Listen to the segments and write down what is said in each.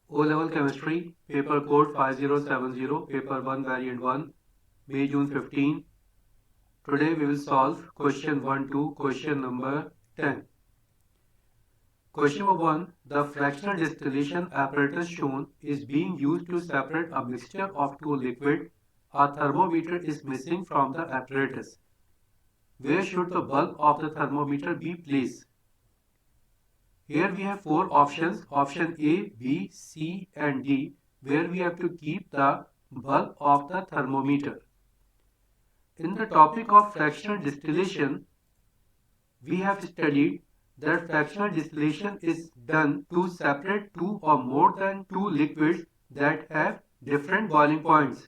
O-Level Chemistry, Paper Code 5070, Paper 1 Variant 1, May-June 15. Today we will solve question 1 to question number 10. Question number 1. The fractional distillation apparatus shown is being used to separate a mixture of two liquids. A thermometer is missing from the apparatus. Where should the bulb of the thermometer be placed? Here we have four options, option A, B, C and D, where we have to keep the bulb of the thermometer. In the topic of fractional distillation, we have studied that fractional distillation is done to separate two or more than two liquids that have different boiling points.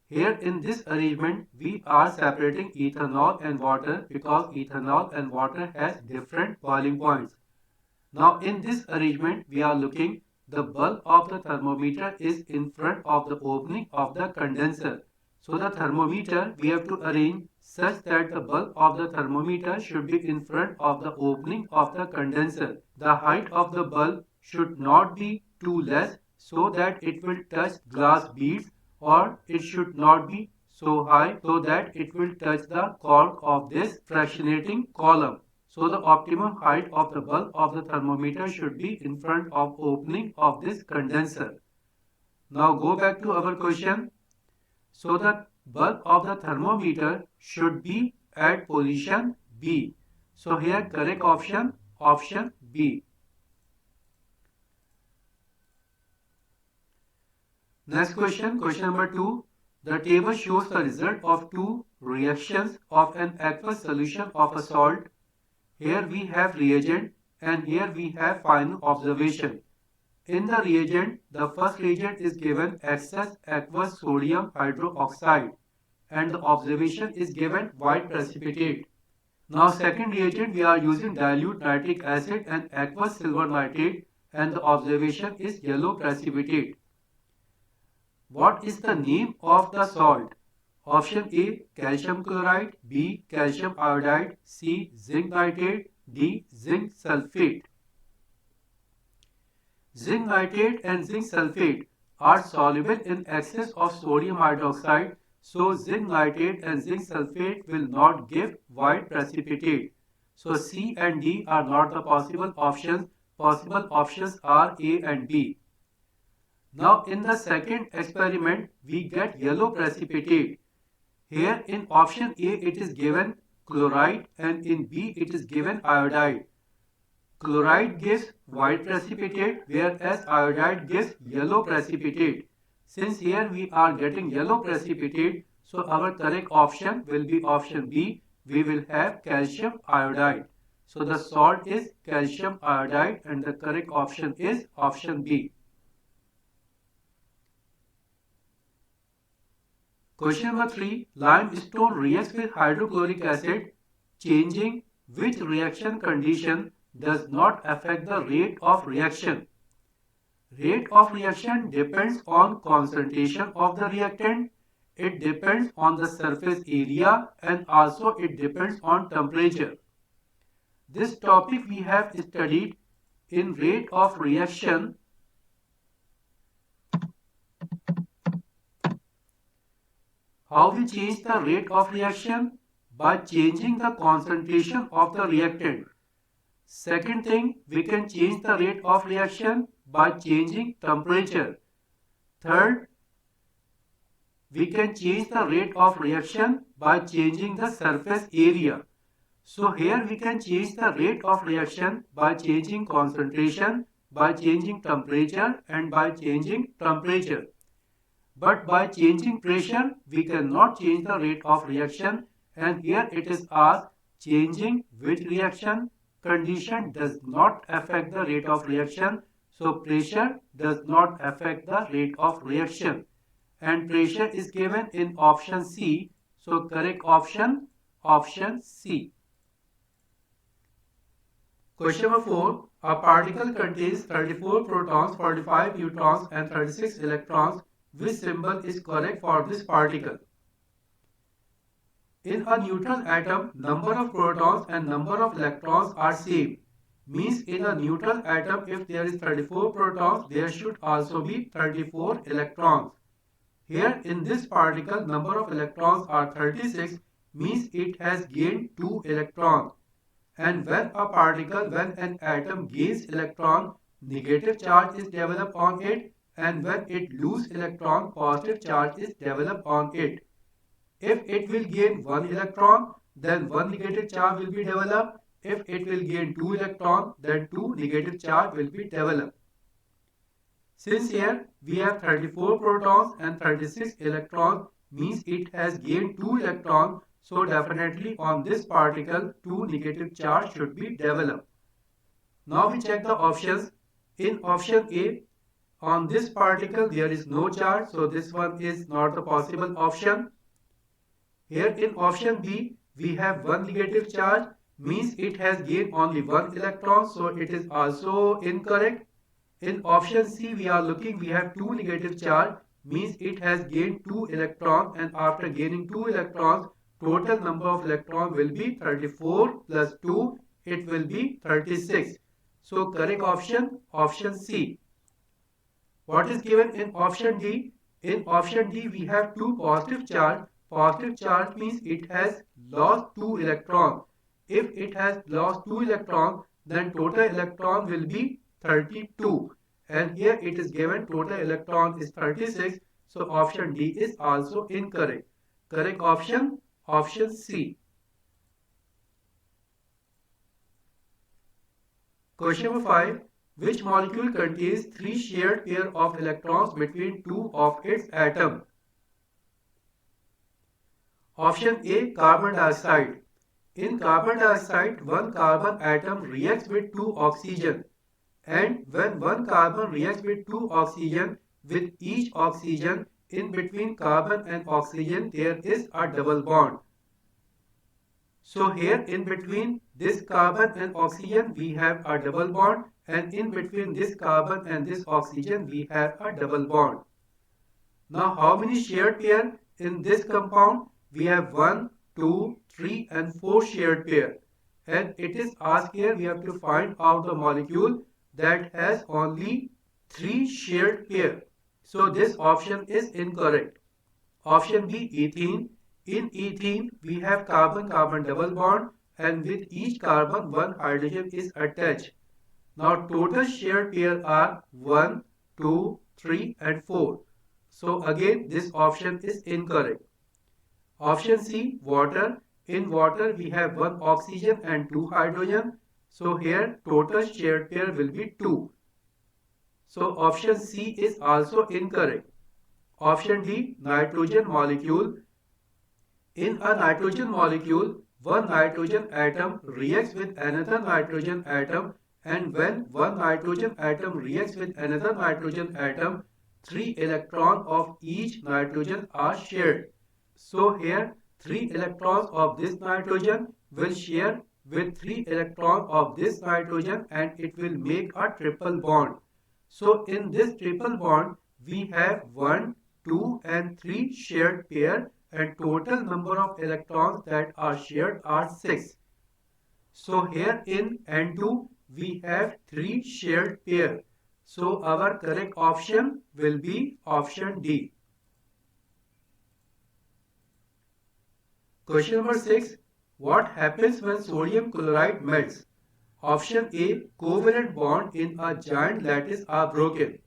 Here in this arrangement, we are separating ethanol and water because ethanol and water has different boiling points. Now in this arrangement, we are looking the bulb of the thermometer is in front of the opening of the condenser. So the thermometer we have to arrange such that the bulb of the thermometer should be in front of the opening of the condenser. The height of the bulb should not be too less so that it will touch glass beads, or it should not be so high so that it will touch the cork of this fractionating column. So the optimum height of the bulb of the thermometer should be in front of opening of this condenser. Now go back to our question. So the bulb of the thermometer should be at position B. So here correct option B. Next question, question number 2. The table shows the result of two reactions of an aqueous solution of a salt. Here we have reagent and here we have final observation. In the reagent, the first reagent is given excess aqueous sodium hydroxide and the observation is given white precipitate. Now second reagent we are using dilute nitric acid and aqueous silver nitrate and the observation is yellow precipitate. What is the name of the salt? Option A, calcium chloride, B, calcium iodide, C, zinc nitrate, D, zinc sulfate. Zinc nitrate and zinc sulfate are soluble in excess of sodium hydroxide, so zinc nitrate and zinc sulfate will not give white precipitate. So C and D are not the possible options. Possible options are A and B. Now in the second experiment, we get yellow precipitate. Here in option A it is given chloride and in B it is given iodide. Chloride gives white precipitate whereas iodide gives yellow precipitate. Since here we are getting yellow precipitate, so our correct option will be option B. We will have calcium iodide. So the salt is calcium iodide and the correct option is option B. Question number 3. Limestone reacts with hydrochloric acid, changing which reaction condition does not affect the rate of reaction. Rate of reaction depends on concentration of the reactant, it depends on the surface area and also it depends on temperature. This topic we have studied in rate of reaction. How we change the rate of reaction? By changing the concentration of the reactant. Second thing, we can change the rate of reaction by changing temperature. Third, we can change the rate of reaction by changing the surface area. So here we can change the rate of reaction by changing concentration, by changing temperature and by changing temperature. But by changing pressure, we cannot change the rate of reaction, and here it is asked changing which reaction condition does not affect the rate of reaction. So pressure does not affect the rate of reaction and pressure is given in option C. So correct option, option C. Question number 4. A particle contains 34 protons, 45 neutrons and 36 electrons. Which symbol is correct for this particle? In a neutron atom, number of protons and number of electrons are same. means in a neutral atom if there is 34 protons, there should also be 34 electrons. Here in this particle, number of electrons are 36, means it has gained 2 electrons. And when an atom gains electron, negative charge is developed on it, and when it loses electron, positive charge is developed on it. If it will gain 1 electron, then 1 negative charge will be developed. If it will gain 2 electrons, then 2 negative charge will be developed. Since here we have 34 protons and 36 electrons, means it has gained 2 electrons, so definitely on this particle 2 negative charge should be developed. Now we check the options. In option A, on this particle there is no charge, so this one is not the possible option. Here in option B, we have 1 negative charge, means it has gained only 1 electron, so it is also incorrect. In option C, we have 2 negative charge, means it has gained 2 electrons, and after gaining 2 electrons, total number of electrons will be 34 plus 2, it will be 36. So correct option C. What is given in option D? In option D, we have 2 positive charge. Positive charge means it has lost 2 electrons. If it has lost 2 electrons, then total electron will be 32, and here it is given total electron is 36, so option D is also incorrect. Correct option C. Question number 5. Which molecule contains 3 shared pair of electrons between 2 of its atoms? Option A, carbon dioxide. In carbon dioxide, one carbon atom reacts with 2 oxygen. And when one carbon reacts with 2 oxygen, with each oxygen in between carbon and oxygen there is a double bond. So here in between this carbon and oxygen we have a double bond, and in between this carbon and this oxygen we have a double bond. Now how many shared pair in this compound? We have 1, 2, 3 and 4 shared pair. And it is asked here we have to find out the molecule that has only 3 shared pair. So this option is incorrect. Option B, ethene. In ethene, we have carbon-carbon double bond, and with each carbon, one hydrogen is attached. Now total shared pair are 1, 2, 3 and 4. So again this option is incorrect. Option C, water. In water, we have 1 oxygen and 2 hydrogen. So here total shared pair will be 2. So option C is also incorrect. Option D, nitrogen molecule. In a nitrogen molecule, one nitrogen atom reacts with another nitrogen atom, and when one nitrogen atom reacts with another nitrogen atom, 3 electrons of each nitrogen are shared. So here 3 electrons of this nitrogen will share with 3 electrons of this nitrogen, and it will make a triple bond. So in this triple bond we have 1, 2 and 3 shared pair, and total number of electrons that are shared are 6. So here in N2 we have 3 shared pair. So our correct option will be option D. Question number 6. What happens when sodium chloride melts? Option A, covalent bond in a giant lattice are broken.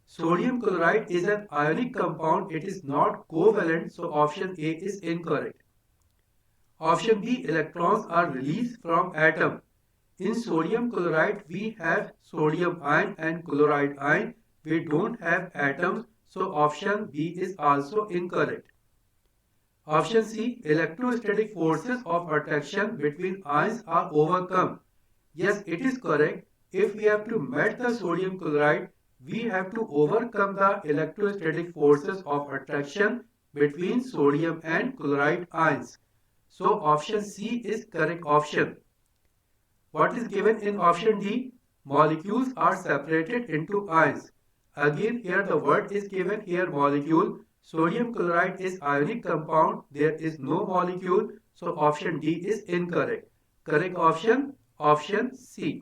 Sodium chloride is an ionic compound, it is not covalent, so option A is incorrect. Option B, electrons are released from atom. In sodium chloride we have sodium ion and chloride ion, we don't have atoms, so option B is also incorrect. Option C, electrostatic forces of attraction between ions are overcome. Yes, it is correct. If we have to melt the sodium chloride, we have to overcome the electrostatic forces of attraction between sodium and chloride ions. So option C is correct option. What is given in option D? Molecules are separated into ions. Again here the word is given here molecule. Sodium chloride is ionic compound. There is no molecule. So option D is incorrect. Correct option, option C.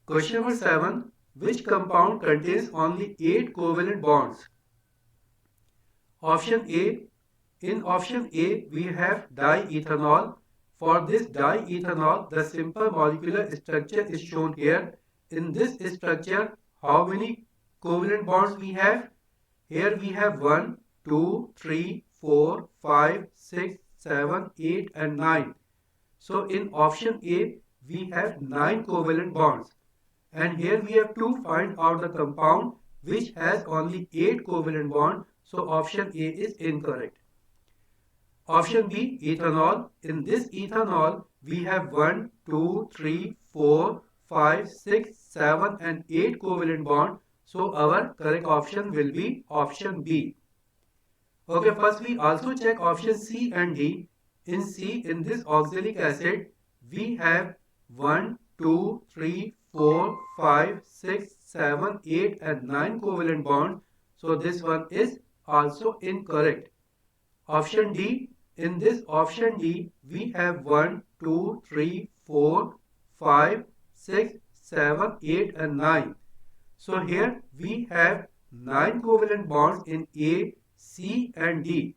Question number 7. Which compound contains only 8 covalent bonds? Option A. In option A, we have diethanol. For this diethanol, the simple molecular structure is shown here. In this structure, how many covalent bonds we have? Here we have 1, 2, 3, 4, 5, 6, 7, 8 and 9. So in option A, we have 9 covalent bonds. And here we have to find out the compound which has only 8 covalent bonds. So option A is incorrect. Option B, ethanol. In this ethanol, we have 1, 2, 3, 4, 5, 6, 7 and 8 covalent bonds. So our correct option will be option B. Okay, first we also check option C and D. In C, in this oxalic acid, we have 1, 2, 3, 4, 5, 6, 7, 8 and 9 covalent bonds. So this one is also incorrect. Option D. In this option D, we have 1, 2, 3, 4, 5, 6, 7, 8 and 9. So here we have 9 covalent bonds in A, C and D.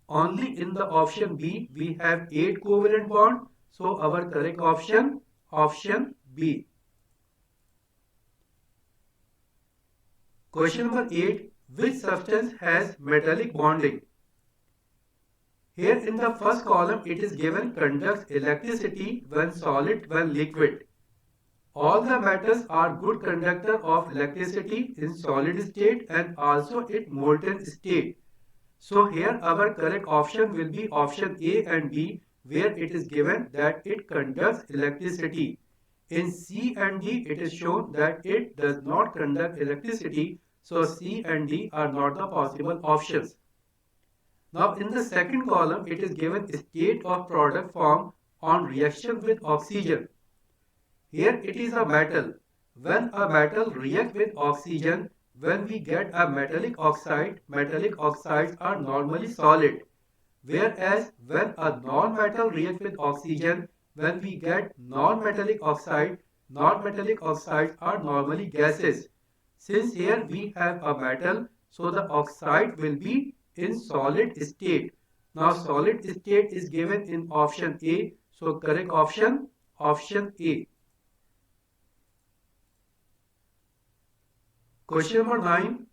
Only in the option B, we have 8 covalent bonds. So our correct option, option B. Question number 8. Which substance has metallic bonding? Here in the first column, it is given conducts electricity when solid, when liquid. All the metals are good conductor of electricity in solid state and also in molten state. So here our correct option will be option A and B, where it is given that it conducts electricity. In C and D, it is shown that it does not conduct electricity. So C and D are not the possible options. Now in the second column, it is given state of product form on reaction with oxygen. Here it is a metal. When a metal reacts with oxygen, when we get a metallic oxides are normally solid. Whereas when a non-metal reacts with oxygen, when we get non-metallic oxides are normally gases. Since here we have a metal, so the oxide will be in solid state. Now solid state is given in option A, so correct option, option A. Question number 9.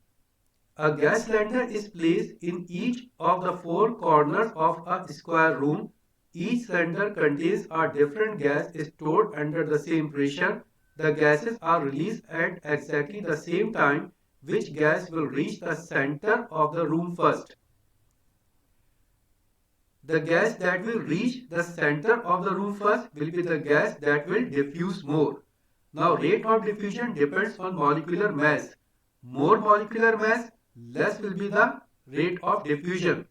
A gas cylinder is placed in each of the 4 corners of a square room. Each cylinder contains a different gas stored under the same pressure. The gases are released at exactly the same time. Which gas will reach the center of the room first? The gas that will reach the center of the room first will be the gas that will diffuse more. Now rate of diffusion depends on molecular mass. More molecular mass, less will be the rate of diffusion.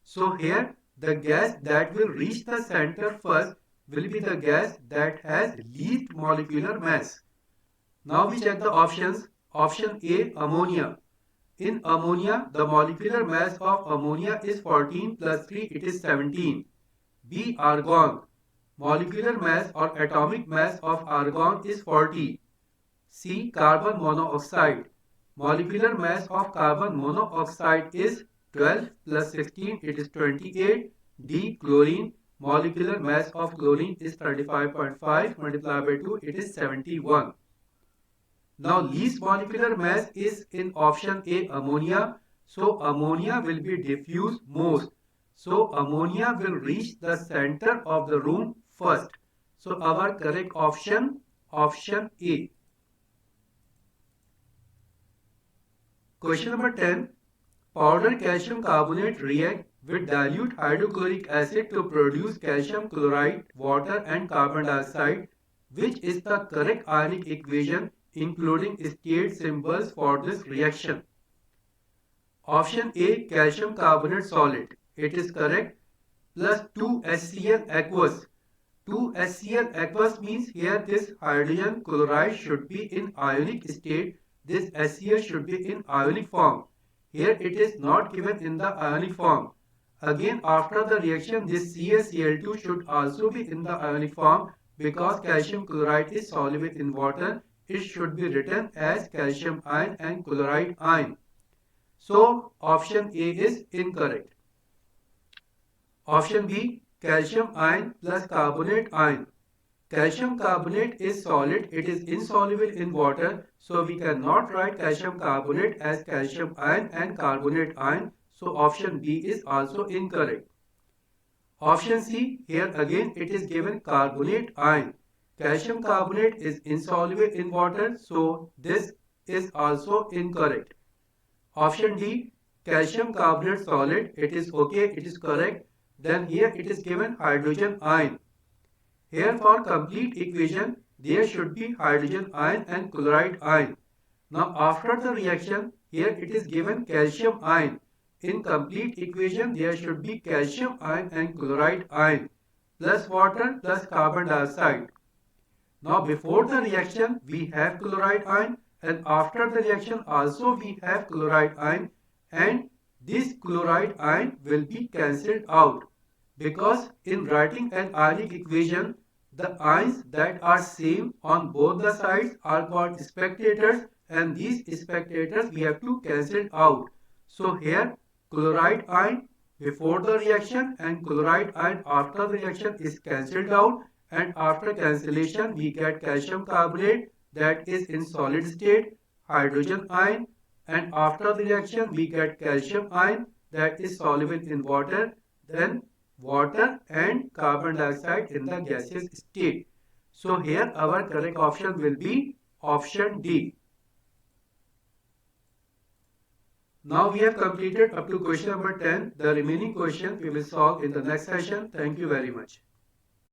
So here the gas that will reach the center first will be the gas that has least molecular mass. Now we check the options. Option A, ammonia. In ammonia, the molecular mass of ammonia is 14 plus 3, it is 17. B, argon. Molecular mass or atomic mass of argon is 40. C, carbon monoxide. Molecular mass of carbon monoxide is 12 plus 16, it is 28. D, chlorine. Molecular mass of chlorine is 35.5 multiplied by 2, it is 71. Now least molecular mass is in option A, ammonia. So ammonia will be diffused most. So ammonia will reach the center of the room first. So our correct option, option A. Question number 10. Powdered calcium carbonate react with dilute hydrochloric acid to produce calcium chloride, water and carbon dioxide. Which is the correct ionic equation including state symbols for this reaction? Option A, calcium carbonate solid. It is correct. Plus 2HCl aqueous. 2HCl aqueous means here this hydrogen chloride should be in ionic state. This HCl should be in ionic form. Here it is not given in the ionic form. Again, after the reaction, this CaCl2 should also be in the ionic form because calcium chloride is soluble in water. it should be written as calcium ion and chloride ion. So option A is incorrect. Option B, calcium ion plus carbonate ion. Calcium carbonate is solid, it is insoluble in water, so we cannot write calcium carbonate as calcium ion and carbonate ion, so option B is also incorrect. Option C, here again it is given carbonate ion. Calcium carbonate is insoluble in water, so this is also incorrect. Option D, calcium carbonate solid, it is okay, it is correct. Then here it is given hydrogen ion. Here for complete equation, there should be hydrogen ion and chloride ion. Now after the reaction, here it is given calcium ion. In complete equation, there should be calcium ion and chloride ion plus water plus carbon dioxide. Now before the reaction, we have chloride ion, and after the reaction also we have chloride ion, and this chloride ion will be cancelled out. Because in writing an ionic equation, the ions that are same on both the sides are called spectators, and these spectators we have to cancel out. So here chloride ion before the reaction and chloride ion after the reaction is cancelled out, and after cancellation we get calcium carbonate that is in solid state, hydrogen ion, and after the reaction we get calcium ion that is soluble in water, then water and carbon dioxide in the gaseous state. So here our correct option will be option D. Now we have completed up to question number 10. The remaining questions we will solve in the next session. Thank you very much.